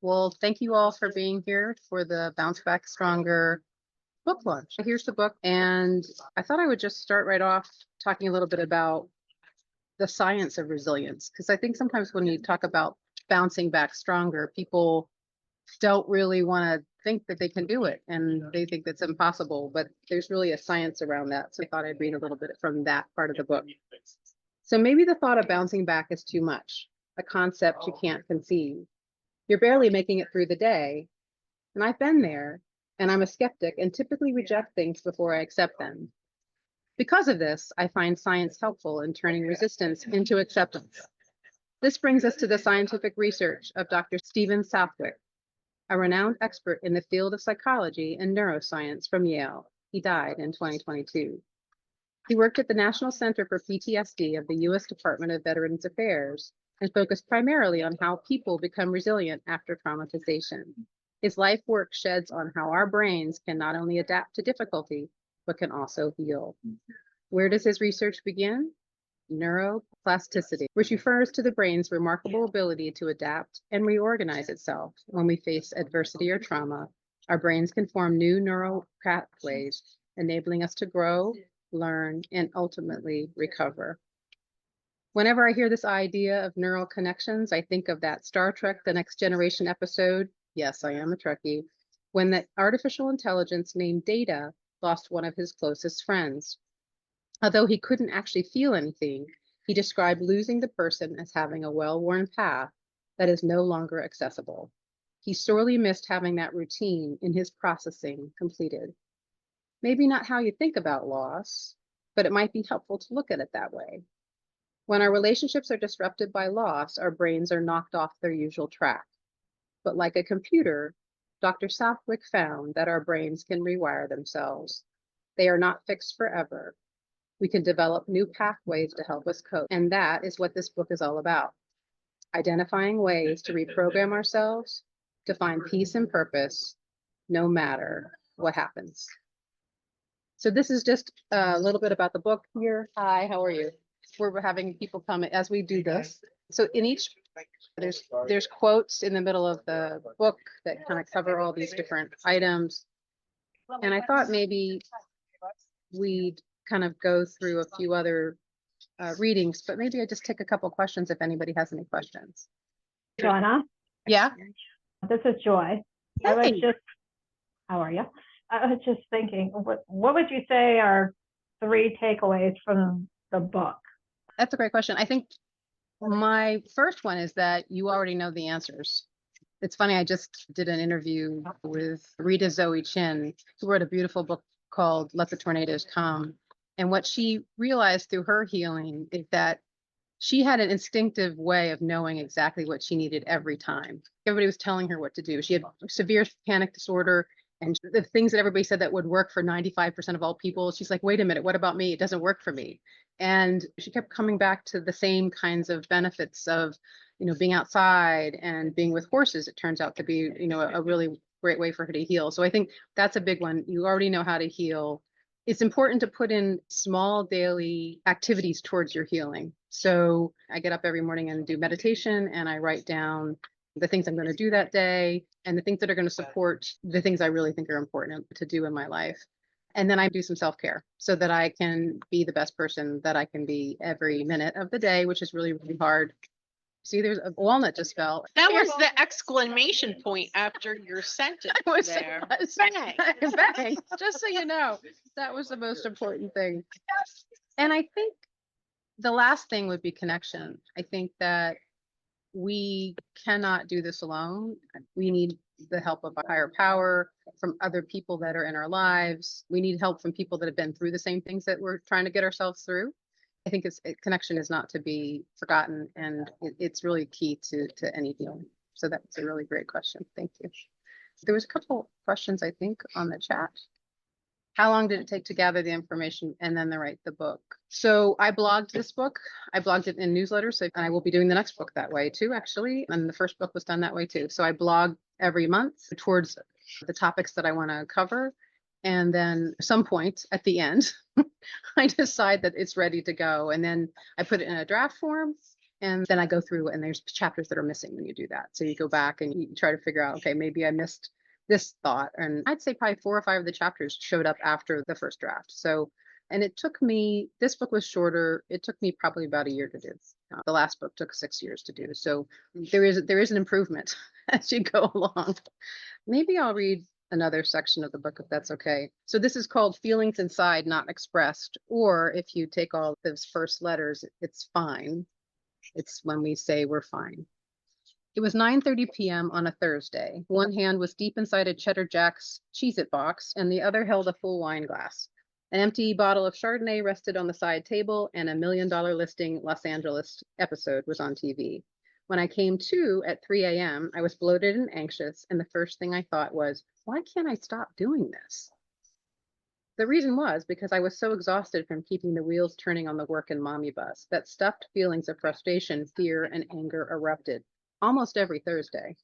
Well, thank you all for being here for the Bounce Back Stronger book launch. Here's the book, and I thought I would just start right off talking a little bit about the science of resilience, because I think sometimes when you talk about bouncing back stronger, people don't really want to think that they can do it and they think that's impossible, but there's really a science around that. So I thought I'd read a little bit from that part of the book. So maybe the thought of bouncing back is too much, a concept you can't conceive. You're barely making it through the day. And I've been there, and I'm a skeptic and typically reject things before I accept them. Because of this, I find science helpful in turning resistance into acceptance. This brings us to the scientific research of Dr. Stephen Southwick, a renowned expert in the field of psychology and neuroscience from Yale. He died in 2022. He worked at the National Center for PTSD of the U.S. Department of Veterans Affairs and focused primarily on how people become resilient after traumatization. His life work sheds on how our brains can not only adapt to difficulty, but can also heal. Where does his research begin? Neuroplasticity, which refers to the brain's remarkable ability to adapt and reorganize itself when we face adversity or trauma. Our brains can form new neural pathways, enabling us to grow, learn, and ultimately recover. Whenever I hear this idea of neural connections, I think of that Star Trek The Next Generation episode. Yes, I am a Trekkie. When the artificial intelligence named Data lost one of his closest friends. Although he couldn't actually feel anything, he described losing the person as having a well-worn path that is no longer accessible. He sorely missed having that routine in his processing completed. Maybe not how you think about loss, but it might be helpful to look at it that way. When our relationships are disrupted by loss, our brains are knocked off their usual track. But like a computer, Dr. Southwick found that our brains can rewire themselves. They are not fixed forever. We can develop new pathways to help us cope. And that is what this book is all about. Identifying ways to reprogram ourselves to find peace and purpose, no matter what happens. So this is just a little bit about the book here. Hi, how are you? We're having people come as we do this. So in each, there's quotes in the middle of the book that kind of cover all these different items. And I thought maybe we'd kind of go through a few other readings, but maybe I just take a couple questions if anybody has any questions. Donna, Yeah. this is Joy. I was Hey. just, how are you? I was just thinking, what would you say are 3 takeaways from the book? That's a great question. I think my first one is that you already know the answers. It's funny, I just did an interview with Rita Zoe Chin, who wrote a beautiful book called Let the Tornadoes Come. And what she realized through her healing is that she had an instinctive way of knowing exactly what she needed every time. Everybody was telling her what to do. She had severe panic disorder, and the things that everybody said that would work for 95% of all people, she's like, wait a minute, what about me? It doesn't work for me. And she kept coming back to the same kinds of benefits of, being outside and being with horses. It turns out to be, a really great way for her to heal. So I think that's a big one. You already know how to heal. It's important to put in small daily activities towards your healing. So I get up every morning and do meditation, and I write down the things I'm going to do that day and the things that are going to support the things I really think are important to do in my life. And then I do some self-care so that I can be the best person that I can be every minute of the day, which is really, really hard. See, there's a walnut just fell. That was the exclamation point after your sentence there. Bang. Bang. Just so you know, that was the most important thing. And I think the last thing would be connection. I think that we cannot do this alone. We need the help of a higher power, from other people that are in our lives. We need help from people that have been through the same things that we're trying to get ourselves through. I think connection is not to be forgotten, and it's really key to any healing. So that's a really great question. Thank you. There was a couple questions, I think, on the chat. How long did it take to gather the information and then to write the book? So I blogged this book. I blogged it in newsletters, and I will be doing the next book that way too, actually. And the first book was done that way too. So I blog every month towards the topics that I want to cover. And then at some point at the end, I decide that it's ready to go. And then I put it in a draft form, And then I go through and there's chapters that are missing when you do that. So you go back and you try to figure out, okay, maybe I missed this thought. And I'd say probably 4 or 5 of the chapters showed up after the first draft. So, and it took me, this book was shorter. It took me probably about a year to do. The last book took 6 years to do. So there is an improvement as you go along. Maybe I'll read another section of the book if that's okay. So this is called Feelings Inside Not Expressed, or if you take all those first letters, it's fine. It's when we say we're fine. It was 9:30 p.m. on a Thursday. One hand was deep inside a Cheddar Jack's Cheez-It box, and the other held a full wine glass. An empty bottle of Chardonnay rested on the side table, and a $1 Million Listing Los Angeles episode was on TV. When I came to at 3 a.m., I was bloated and anxious, and the first thing I thought was, why can't I stop doing this? The reason was because I was so exhausted from keeping the wheels turning on the work and mommy bus that stuffed feelings of frustration, fear, and anger erupted almost every Thursday.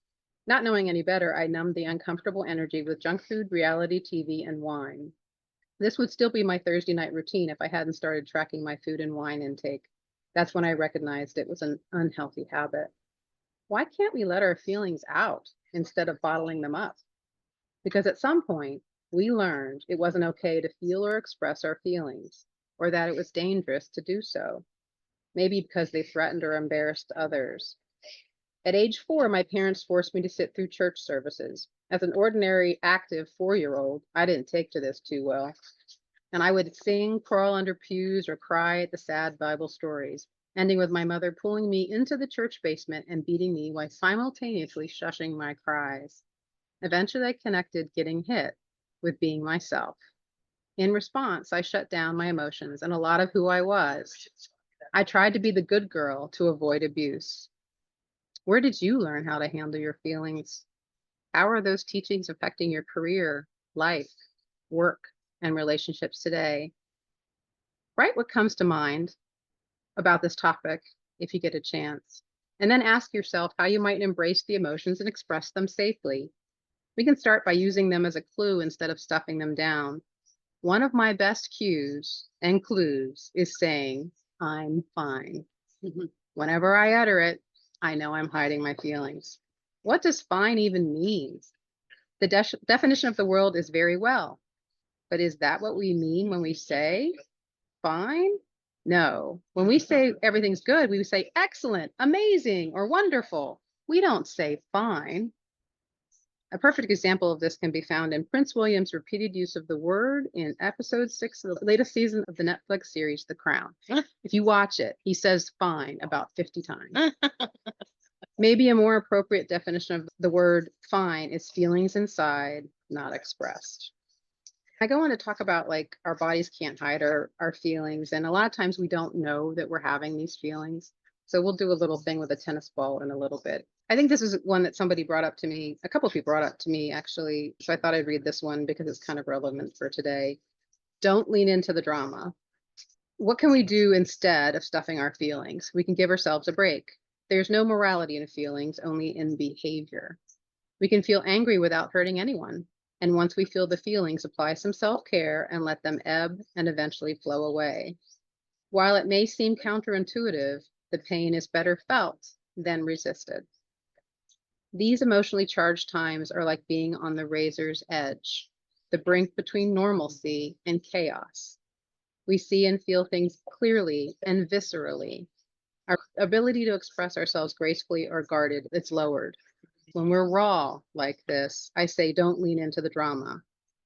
Not knowing any better, I numbed the uncomfortable energy with junk food, reality TV, and wine. This would still be my Thursday night routine if I hadn't started tracking my food and wine intake. That's when I recognized it was an unhealthy habit. Why can't we let our feelings out instead of bottling them up? Because at some point, we learned it wasn't okay to feel or express our feelings, or that it was dangerous to do so. Maybe because they threatened or embarrassed others. At age 4, my parents forced me to sit through church services. As an ordinary, active 4-year-old, I didn't take to this too well. And I would sing, crawl under pews, or cry at the sad Bible stories, ending with my mother pulling me into the church basement and beating me while simultaneously shushing my cries. Eventually, I connected getting hit with being myself. In response, I shut down my emotions and a lot of who I was. I tried to be the good girl to avoid abuse. Where did you learn how to handle your feelings? How are those teachings affecting your career, life, work, and relationships today? Write what comes to mind about this topic if you get a chance, and then ask yourself how you might embrace the emotions and express them safely. We can start by using them as a clue instead of stuffing them down. One of my best cues and clues is saying, I'm fine. Whenever I utter it, I know I'm hiding my feelings. What does fine even mean? The definition of the world is very well, but is that what we mean when we say fine? No. When we say everything's good, we say excellent, amazing, or wonderful. We don't say fine. A perfect example of this can be found in Prince William's repeated use of the word in episode 6 of the latest season of the Netflix series, The Crown. If you watch it, he says fine about 50 times. Maybe a more appropriate definition of the word fine is feelings inside, not expressed. I go on to talk about like our bodies can't hide our feelings. And a lot of times we don't know that we're having these feelings. So we'll do a little thing with a tennis ball in a little bit. I think this is one that somebody brought up to me. A couple of people brought up to me actually. So I thought I'd read this one because it's kind of relevant for today. Don't lean into the drama. What can we do instead of stuffing our feelings? We can give ourselves a break. There's no morality in feelings, only in behavior. We can feel angry without hurting anyone. And once we feel the feelings, apply some self-care and let them ebb and eventually flow away. While it may seem counterintuitive, the pain is better felt than resisted. These emotionally charged times are like being on the razor's edge, the brink between normalcy and chaos. We see and feel things clearly and viscerally. Our ability to express ourselves gracefully or guarded, it's lowered. When we're raw like this, I say don't lean into the drama.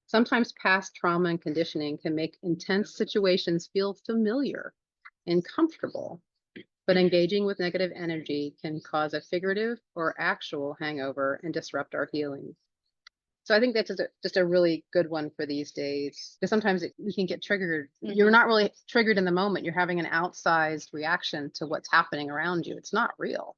Sometimes past trauma and conditioning can make intense situations feel familiar and comfortable, but engaging with negative energy can cause a figurative or actual hangover and disrupt our healing. So I think that's just a really good one for these days, because sometimes we can get triggered. You're not really triggered in the moment. You're having an outsized reaction to what's happening around you. It's not real.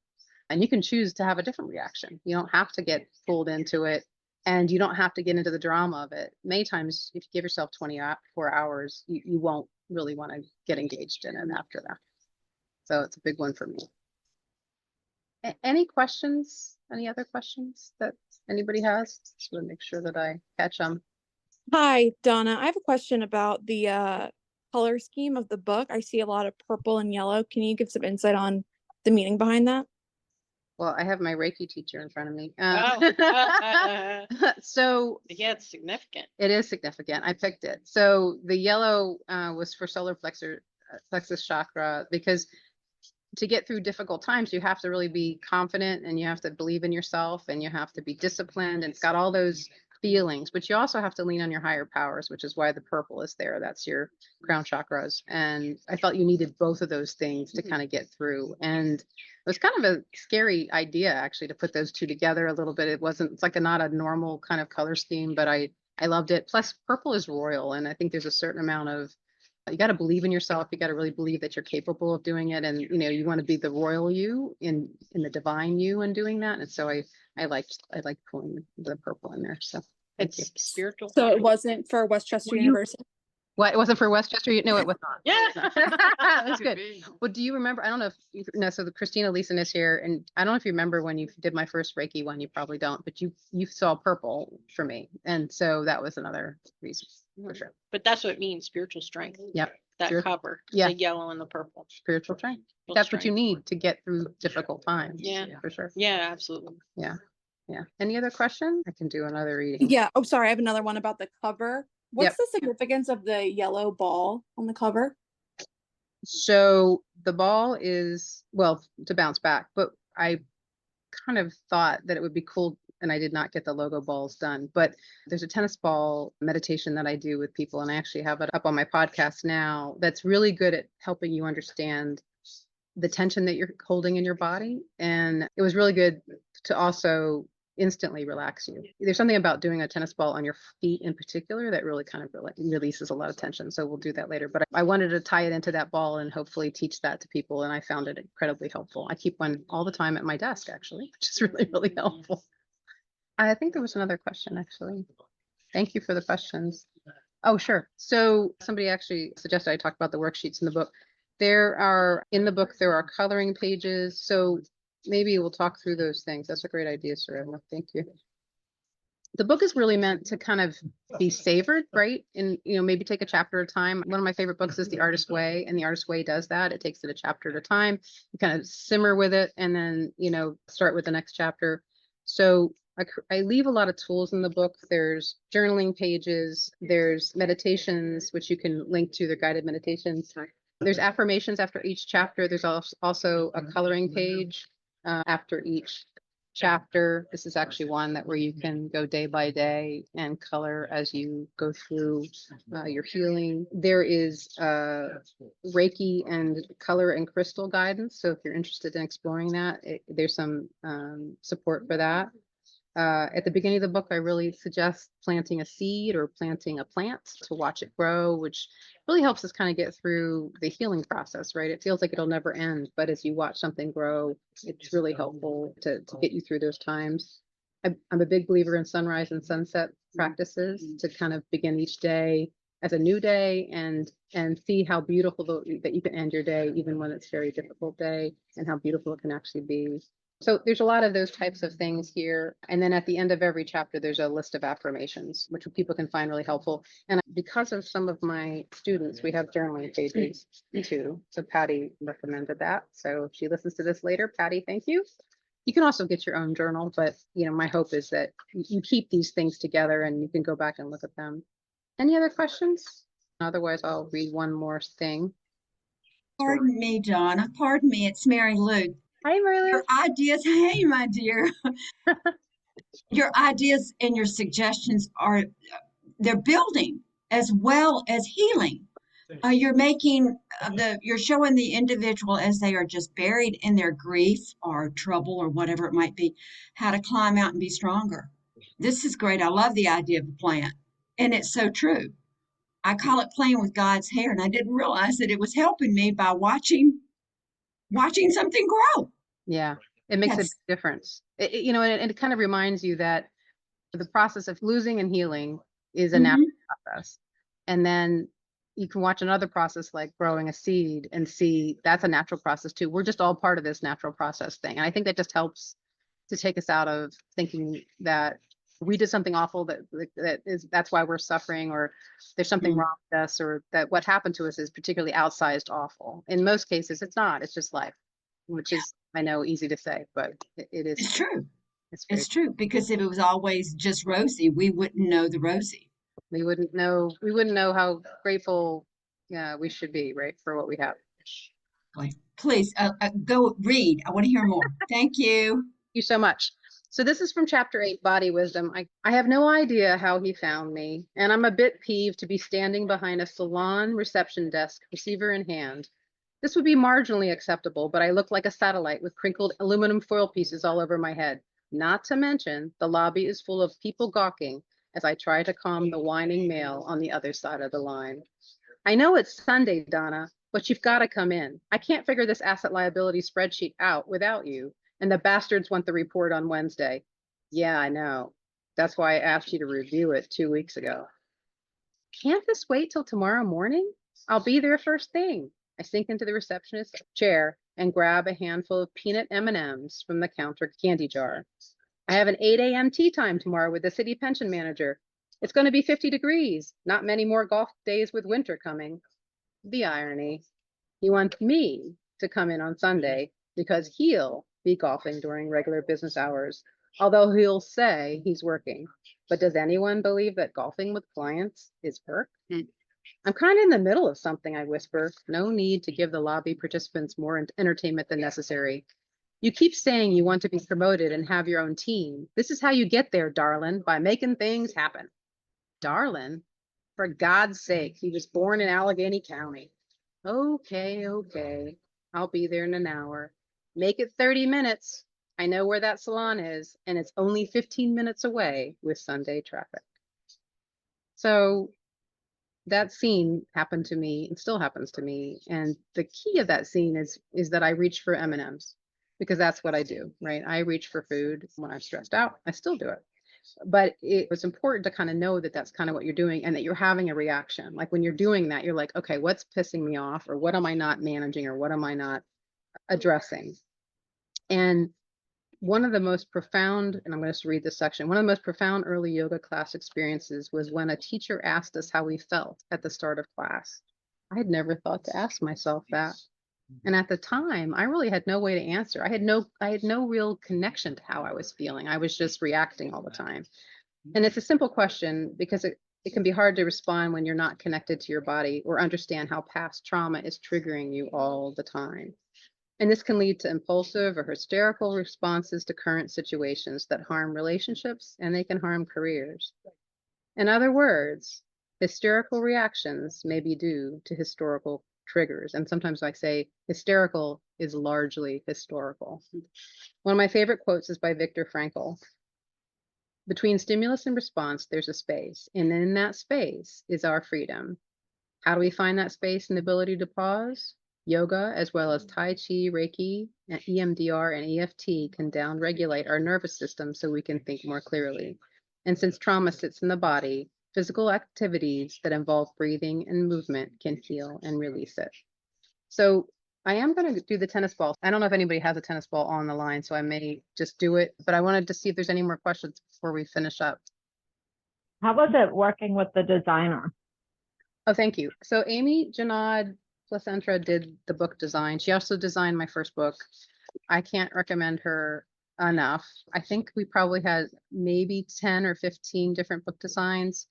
And you can choose to have a different reaction. You don't have to get pulled into it, and you don't have to get into the drama of it. Many times, if you give yourself 24 hours, you won't really want to get engaged in it after that. So it's a big one for me. Any questions? Any other questions that anybody has? Just want to make sure that I catch them. Hi, Donna. I have a question about the color scheme of the book. I see a lot of purple and yellow. Can you give some insight on the meaning behind that? Well, I have my Reiki teacher in front of me. Oh. So Yeah, it's significant. it is significant. I picked it. So the yellow was for solar plexus chakra, because to get through difficult times, you have to really be confident and you have to believe in yourself and you have to be disciplined. And it's got all those feelings, but you also have to lean on your higher powers, which is why the purple is there. That's your crown chakras. And I felt you needed both of those things to kind of get through. And it was kind of a scary idea actually to put those two together a little bit. It's like not a normal kind of color scheme, but I loved it. Plus purple is royal. And I think there's a certain amount of, you got to believe in yourself. You got to really believe that you're capable of doing it. And, you want to be the royal you in the divine you and doing that. And so I liked pulling the purple in there. So thank you. It's spiritual. So it wasn't for Westchester University? What, it wasn't for Westchester? No, it was not. Yeah. That's good. Well, do you remember? I don't know if you know. So the Christina Leeson is here, and I don't know if you remember when you did my first Reiki one. You probably don't, but you saw purple for me, and so that was another reason for sure. But that's what it means, spiritual strength. Yep. That Sure. cover, Yeah. the yellow and the purple. Spiritual strength. Spiritual That's what you strength. need to get through difficult times. Yeah. For sure. Yeah, absolutely. Yeah. Any other question? I can do another reading. Yeah. Oh, sorry. I have another one about the cover. What's Yep. the significance of the yellow ball on the cover? So the ball is, well, to bounce back, but I kind of thought that it would be cool, and I did not get the logo balls done, but there's a tennis ball meditation that I do with people, and I actually have it up on my podcast now that's really good at helping you understand the tension that you're holding in your body. And it was really good to also instantly relax you. There's something about doing a tennis ball on your feet in particular that really kind of releases a lot of tension. So we'll do that later. But I wanted to tie it into that ball and hopefully teach that to people. And I found it incredibly helpful. I keep one all the time at my desk, actually, which is really, really helpful. I think there was another question, actually. Thank you for the questions. Oh, sure. So somebody actually suggested I talk about the worksheets in the book. There are coloring pages. So maybe we'll talk through those things. That's a great idea, Serena. Thank you. The book is really meant to kind of be savored, right? And, maybe take a chapter at a time. One of my favorite books is The Artist's Way, and The Artist's Way does that. It takes it a chapter at a time. You kind of simmer with it and then, start with the next chapter. So I leave a lot of tools in the book. There's journaling pages, there's meditations, which you can link to. They're guided meditations. There's affirmations after each chapter. There's also a coloring page after each chapter. This is actually one where you can go day by day and color as you go through your healing. There is Reiki and color and crystal guidance. So if you're interested in exploring that, there's some support for that. At the beginning of the book, I really suggest planting a seed or planting a plant to watch it grow, which really helps us kind of get through the healing process, right? It feels like it'll never end, but as you watch something grow, it's really helpful to get you through those times. I'm a big believer in sunrise and sunset practices to kind of begin each day as a new day and see how beautiful that you can end your day, even when it's a very difficult day, and how beautiful it can actually be. So there's a lot of those types of things here. And then at the end of every chapter, there's a list of affirmations, which people can find really helpful. And because of some of my students, we have journaling pages too. So Patty recommended that. So if she listens to this later, Patty, thank you. You can also get your own journal, but my hope is that you keep these things together and you can go back and look at them. Any other questions? Otherwise, I'll read one more thing. Pardon me, Donna. Pardon me. It's Mary Lou. Hi, Marla. Your ideas, hey, my dear. Your ideas and your suggestions they're building as well as healing. You're making you're showing the individual as they are just buried in their grief or trouble or whatever it might be, how to climb out and be stronger. This is great. I love the idea of a plant, and it's so true. I call it playing with God's hair, and I didn't realize that it was helping me by watching something grow. Yeah, it makes a big difference. And it kind of reminds you that the process of losing and healing is a natural process. And then you can watch another process like growing a seed and see that's a natural process too. We're just all part of this natural process thing. And I think that just helps to take us out of thinking that we did something awful that's why we're suffering, or there's something wrong with us, or that what happened to us is particularly outsized awful. In most cases, it's not. It's just life. which is, I know, easy to say, but it is, It's true. it's very, It's true because if it was always just rosy, we wouldn't know the rosy. we wouldn't know how grateful, yeah, we should be, right, for what we have. Boy, please go read. I want to hear more. Thank you. You so much. So this is from chapter 8, Body Wisdom. I have no idea how he found me, and I'm a bit peeved to be standing behind a salon reception desk, receiver in hand. This would be marginally acceptable, but I look like a satellite with crinkled aluminum foil pieces all over my head. Not to mention, the lobby is full of people gawking as I try to calm the whining male on the other side of the line. I know it's Sunday, Donna, but you've got to come in. I can't figure this asset liability spreadsheet out without you. And the bastards want the report on Wednesday. Yeah, I know. That's why I asked you to review it 2 weeks ago. Can't this wait till tomorrow morning? I'll be there first thing. I sink into the receptionist's chair and grab a handful of peanut M&Ms from the counter candy jar. I have an 8 a.m. tea time tomorrow with the city pension manager. It's going to be 50 degrees. Not many more golf days with winter coming. The irony. He wants me to come in on Sunday because he'll be golfing during regular business hours, although he'll say he's working. But does anyone believe that golfing with clients is work? I'm kind of in the middle of something, I whisper. No need to give the lobby participants more entertainment than necessary. You keep saying you want to be promoted and have your own team. This is how you get there, darling, by making things happen. Darling? For God's sake, he was born in Allegheny County. Okay. I'll be there in an hour. Make it 30 minutes. I know where that salon is, and it's only 15 minutes away with Sunday traffic. So that scene happened to me and still happens to me. And the key of that scene is that I reach for M&Ms because that's what I do, right? I reach for food when I'm stressed out. I still do it. But it was important to kind of know that that's kind of what you're doing and that you're having a reaction. Like when you're doing that, you're like, okay, what's pissing me off, or what am I not managing, or what am I not addressing? And one of the most profound, and I'm going to read this section, one of the most profound early yoga class experiences was when a teacher asked us how we felt at the start of class. I had never thought to ask myself that. And at the time, I really had no way to answer. I had no real connection to how I was feeling. I was just reacting all the time. And it's a simple question because it can be hard to respond when you're not connected to your body or understand how past trauma is triggering you all the time. And this can lead to impulsive or hysterical responses to current situations that harm relationships, and they can harm careers. In other words, hysterical reactions may be due to historical triggers. And sometimes I say hysterical is largely historical. One of my favorite quotes is by Viktor Frankl. Between stimulus and response, there's a space. And in that space is our freedom. How do we find that space and the ability to pause? Yoga, as well as Tai Chi, Reiki, and EMDR and EFT can downregulate our nervous system so we can think more clearly. And since trauma sits in the body, physical activities that involve breathing and movement can heal and release it. So I am going to do the tennis ball. I don't know if anybody has a tennis ball on the line, so I may just do it, but I wanted to see if there's any more questions before we finish up. How was it working with the designer? Oh, thank you. So Amy Janad Placentra did the book design. She also designed my first book. I can't recommend her enough. I think we probably had maybe 10 or 15 different book designs.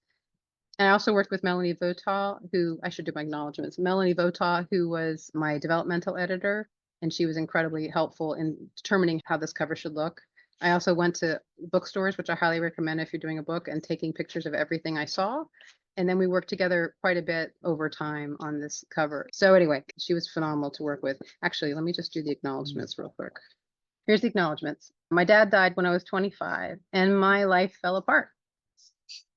And I also worked with Melanie Votaw, who I should do my acknowledgements. Melanie Votaw, who was my developmental editor, and she was incredibly helpful in determining how this cover should look. I also went to bookstores, which I highly recommend if you're doing a book, and taking pictures of everything I saw. And then we worked together quite a bit over time on this cover. So anyway, she was phenomenal to work with. Actually, let me just do the acknowledgements real quick. Here's the acknowledgements. My dad died when I was 25, and my life fell apart.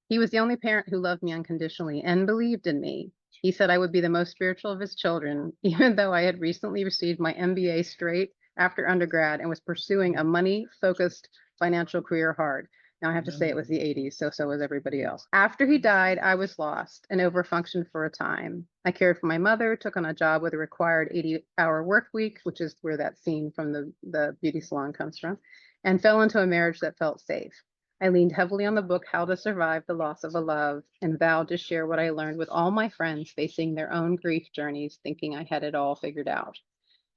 He was the only parent who loved me unconditionally and believed in me. He said I would be the most spiritual of his children, even though I had recently received my MBA straight after undergrad and was pursuing a money-focused financial career hard. Now I have to say it was the 80s, so was everybody else. After he died, I was lost and overfunctioned for a time. I cared for my mother, took on a job with a required 80-hour work week, which is where that scene from the beauty salon comes from, and fell into a marriage that felt safe. I leaned heavily on the book, How to Survive the Loss of a Love, and vowed to share what I learned with all my friends facing their own grief journeys, thinking I had it all figured out.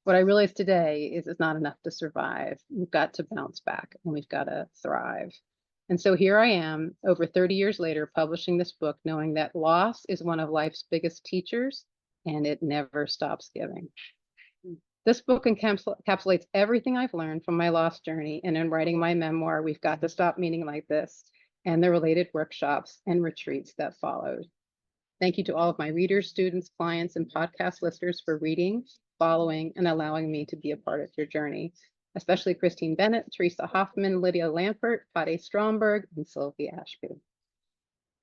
What I realized today is it's not enough to survive. We've got to bounce back and we've got to thrive. And so here I am, over 30 years later, publishing this book, knowing that loss is one of life's biggest teachers and it never stops giving. This book encapsulates everything I've learned from my loss journey, and in writing my memoir, We've Got to Stop Meeting Like This, and the related workshops and retreats that followed. Thank you to all of my readers, students, clients, and podcast listeners for reading, following, and allowing me to be a part of your journey, especially Christine Bennett, Teresa Hoffman, Lydia Lampert, Patty Stromberg, and Sylvie Ashby.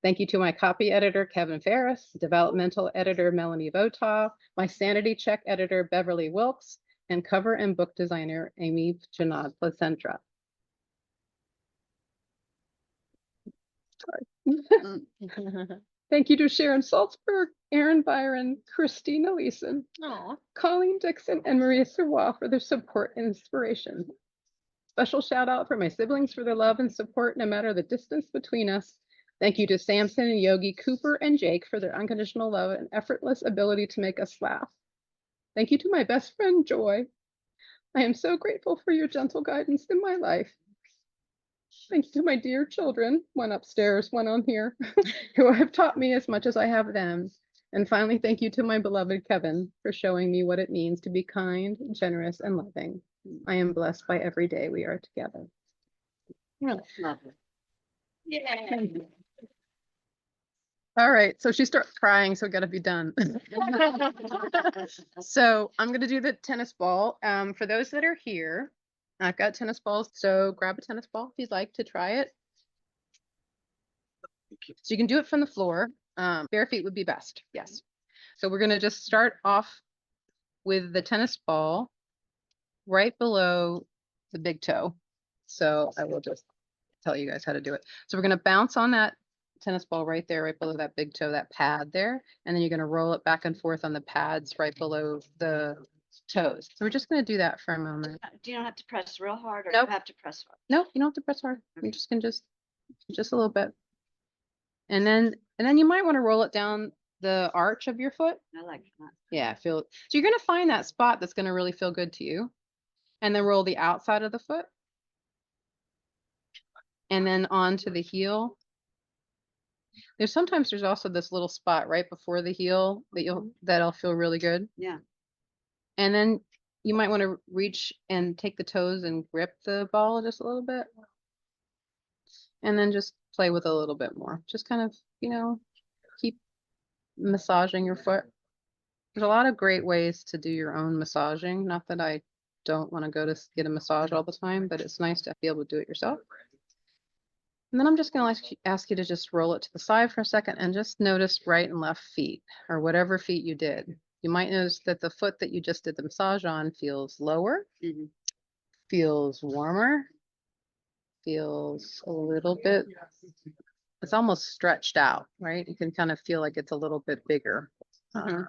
Thank you to my copy editor, Kevin Ferris, developmental editor, Melanie Votaw, my sanity check editor, Beverly Wilkes, and cover and book designer, Amy Janad Placentra. Thank you to Sharon Salzberg, Aaron Byron, Christina Leeson, Aw. Colleen Dixon, and Maria Sirwa for their support and inspiration. Special shout out for my siblings for their love and support, no matter the distance between us. Thank you to Samson and Yogi, Cooper and Jake for their unconditional love and effortless ability to make us laugh. Thank you to my best friend, Joy. I am so grateful for your gentle guidance in my life. Thank you to my dear children, one upstairs, one on here, who have taught me as much as I have them. And finally, thank you to my beloved Kevin for showing me what it means to be kind, generous, and loving. I am blessed by every day we are together. Lovely. Yeah. All right, so she starts crying, so we gotta be done. So I'm gonna do the tennis ball. For those that are here, I've got tennis balls, so grab a tennis ball if you'd like to try it. So you can do it from the floor. Bare feet would be best, yes. So we're gonna just start off with the tennis ball right below the big toe. So I will just tell you guys how to do it. So we're gonna bounce on that tennis ball right there, right below that big toe, that pad there. And then you're gonna roll it back and forth on the pads right below the toes. So we're just gonna do that for a moment. Do you don't have to press real hard or Nope. you have to press hard? No, you don't have to press hard. You just can just a little bit. And then you might want to roll it down the arch of your foot. I like that. Yeah, so you're gonna find that spot that's gonna really feel good to you. And then roll the outside of the foot. And then onto the heel. There's also this little spot right before the heel that'll feel really good. Yeah. And then you might want to reach and take the toes and grip the ball just a little bit. And then just play with a little bit more. Just kind of, keep massaging your foot. There's a lot of great ways to do your own massaging. Not that I don't want to go to get a massage all the time, but it's nice to be able to do it yourself. And then I'm just going to ask you to just roll it to the side for a second and just notice right and left feet, or whatever feet you did. You might notice that the foot that you just did the massage on feels lower, feels warmer, feels a little bit, it's almost stretched out, right? You can kind of feel like it's a little bit bigger. And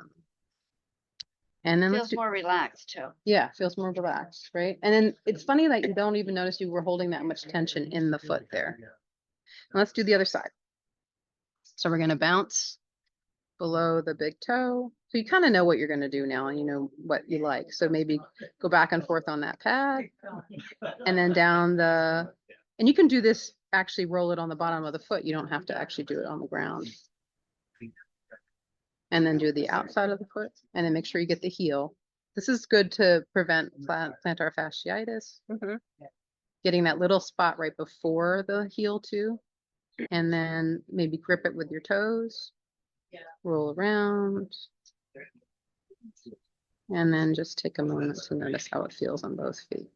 then let's Feels do, more relaxed too. yeah, feels more relaxed, right? And then it's funny that you don't even notice you were holding that much tension in the foot there. And let's do the other side. So we're going to bounce below the big toe. So you kind of know what you're going to do now and you know what you like. So maybe go back and forth on that pad and then down and you can do this, actually roll it on the bottom of the foot. You don't have to actually do it on the ground. And then do the outside of the foot and then make sure you get the heel. This is good to prevent plantar fasciitis. Getting that little spot right before the heel too. And then maybe grip it with your toes. Roll around. And then just take a moment to notice how it feels on both feet.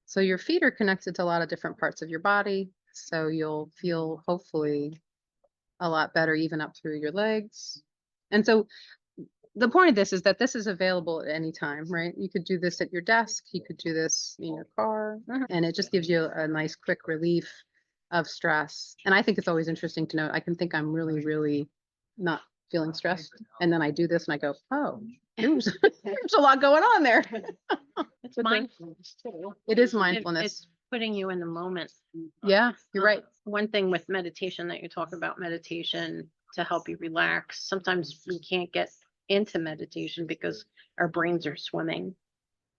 So your feet are connected to a lot of different parts of your body. So you'll feel hopefully a lot better even up through your legs. And so the point of this is that this is available at any time, right? You could do this at your desk. You could do this in your car. And it just gives you a nice quick relief of stress. And I think it's always interesting to know, I can think I'm really, really not feeling stressed. And then I do this and I go, oh, there's a lot going on there. It's mindfulness too. It is mindfulness. It's putting you in the moment. Yeah, you're right. One thing with meditation that you talk about, meditation to help you relax. Sometimes we can't get into meditation because our brains are swimming.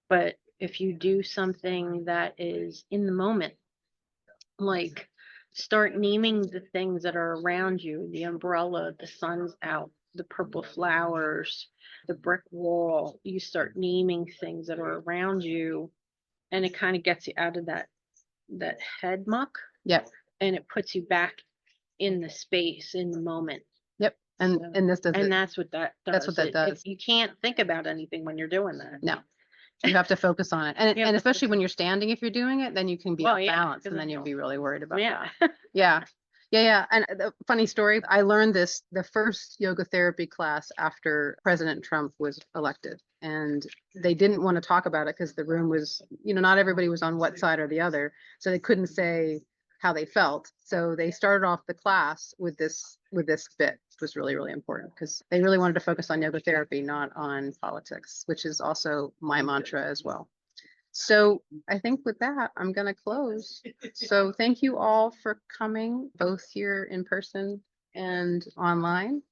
But if you do something that is in the moment, like start naming the things that are around you, the umbrella, the sun's out, the purple flowers, the brick wall, you start naming things that are around you, and it kind of gets you out of that head muck, Yep. and it puts you back in the space, in the moment. Yep. And So- and this does And it. that's what that does. That's what that does. You can't think about anything when you're doing that. No. You have to focus on it. And You have and to especially when you're standing, if you're doing it, then you can be Well, off yeah, balance 'cause and then it- you'll be really worried about Yeah. that. Yeah. Yeah. And the funny story, I learned this the first yoga therapy class after President Trump was elected. And they didn't want to talk about it because the room was, not everybody was on what side or the other. So they couldn't say how they felt. So they started off the class with this bit, which was really, really important because they really wanted to focus on yoga therapy, not on politics, which is also my mantra as well. So I think with that, I'm going to close. So thank you all for coming, both here in person and online.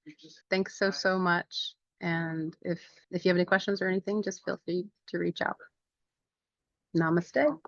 Thanks so much. And if you have any questions or anything, just feel free to reach out. Namaste.